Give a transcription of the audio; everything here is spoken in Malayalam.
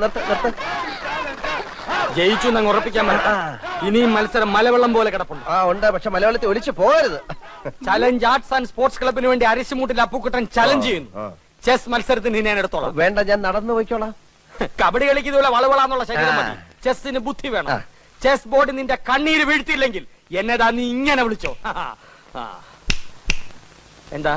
നിർത്ത്. ജയിച്ചു എന്നങ്ങ് ഉറപ്പിക്കാൻ പറ്റാ. ഇനിയും മത്സരം മലവെള്ളം പോലെ കിടപ്പുണ്ട്. ഉണ്ട്, പക്ഷെ മലയാളത്തിൽ ഒലിച്ചു പോകരുത്. ചലഞ്ച് ആർട്സ് ആൻഡ് സ്പോർട്സ് ക്ലബിന് വേണ്ടി അരിശുമൂട്ടിൽ അപ്പുക്കുട്ടൻ ചലഞ്ച് ചെയ്യുന്നു. ചെസ് മത്സരത്തിന് ഞാൻ എടുത്തോളാം. വേണ്ട, ഞാൻ നടന്നു പോയിക്കോളാം. കബഡി കളിക്കുന്നതുപോലെ വളവളാന്നുള്ള ശരീരം മതി. ചെസ്സിന് ബുദ്ധി വേണം. ചെസ് ബോർഡ് നിന്റെ കണ്ണീര് വീഴ്ത്തിയില്ലെങ്കിൽ എന്നതാ നീ ഇങ്ങനെ വിളിച്ചോ. എന്താ